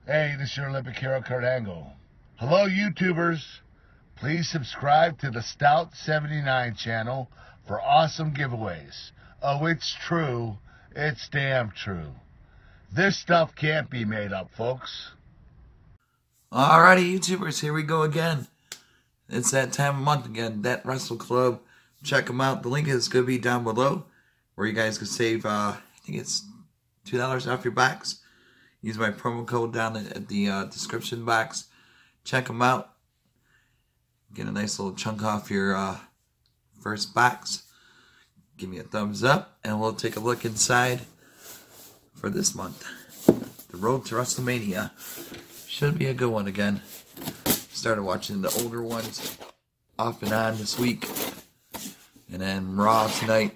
Hey, this is your Olympic hero, Kurt Angle. Hello, YouTubers. Please subscribe to the Stout 79 channel for awesome giveaways. Oh, it's true. It's damn true. This stuff can't be made up, folks. Alrighty, YouTubers, here we go again. It's that time of month again, That Wrestle Club. Check them out. The link is going to be down below, where you guys can save, I think it's $2 off your box. Use my promo code down at the description box. Check them out. Get a nice little chunk off your first box. Give me a thumbs up, and we'll take a look inside for this month. The road to WrestleMania. Should be a good one again. Started watching the older ones off and on this week. And then Raw tonight.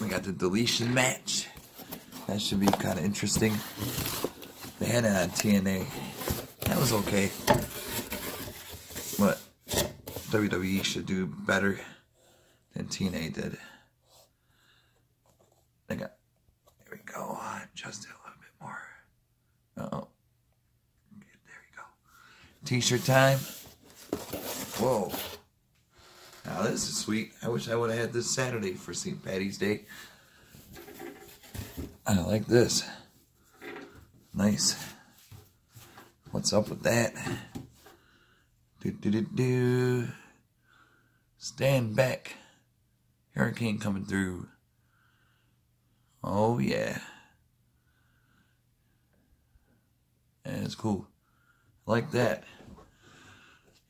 We got the deletion match. That should be kind of interesting. They had it on TNA. That was okay. But WWE should do better than TNA did. There we go. Just a little bit more. Uh-oh. There we go. T-shirt time. Whoa. Now this is sweet. I wish I would have had this Saturday for St. Patty's Day. I like this. Nice. What's up with that? Do. Stand back. Hurricane coming through. Oh yeah. That's cool. I like that.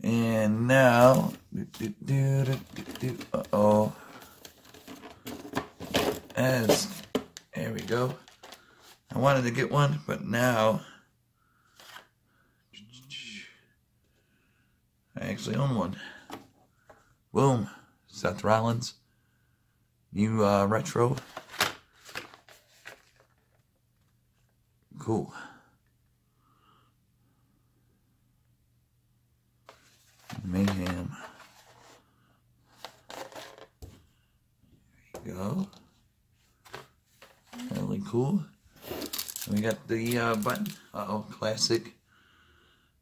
And now, uh-oh. There we go. I wanted to get one, but now I actually own one. Boom. Seth Rollins. New retro. Cool. Mayhem. There you go. Really cool. And we got the button. Uh-oh, classic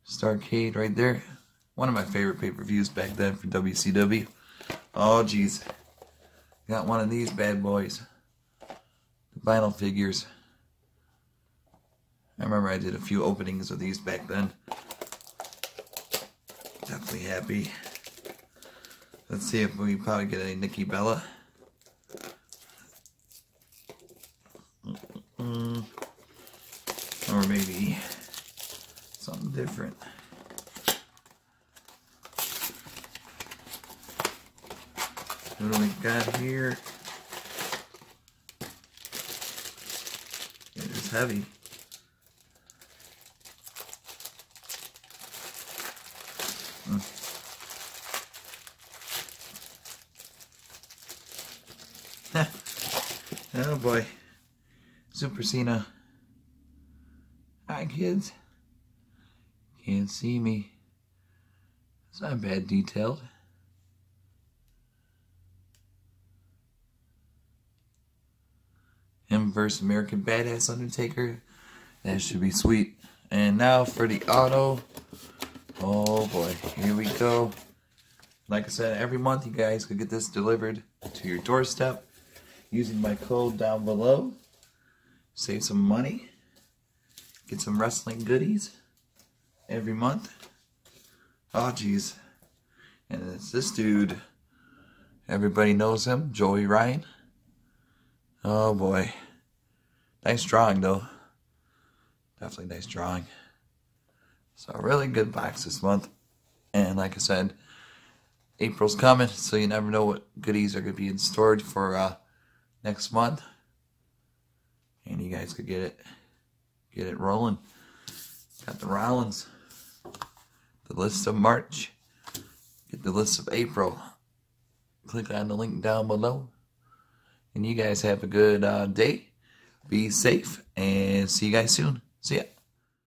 Starcade right there. One of my favorite pay-per-views back then for WCW. Oh, geez. Got one of these bad boys. The vinyl figures. I remember I did a few openings of these back then. Definitely happy. Let's see if we probably get a Nikki Bella. Or maybe something different. What do we got here? It is heavy. Oh boy. Super Cena. Hi kids. Can't see me. It's not bad detailed. Him versus American Badass Undertaker. That should be sweet. And now for the auto. Oh boy. Here we go. Like I said, every month you guys could get this delivered to your doorstep using my code down below. Save some money. Get some wrestling goodies every month. Oh, geez. And it's this dude. Everybody knows him. Joey Ryan. Oh, boy. Nice drawing, though. Definitely nice drawing. So, a really good box this month. And like I said, April's coming, so you never know what goodies are going to be in storage for next month. And you guys could get it rolling. Got the Rollins. The list of March. Get the list of April. Click on the link down below. And you guys have a good day. Be safe and see you guys soon. See ya.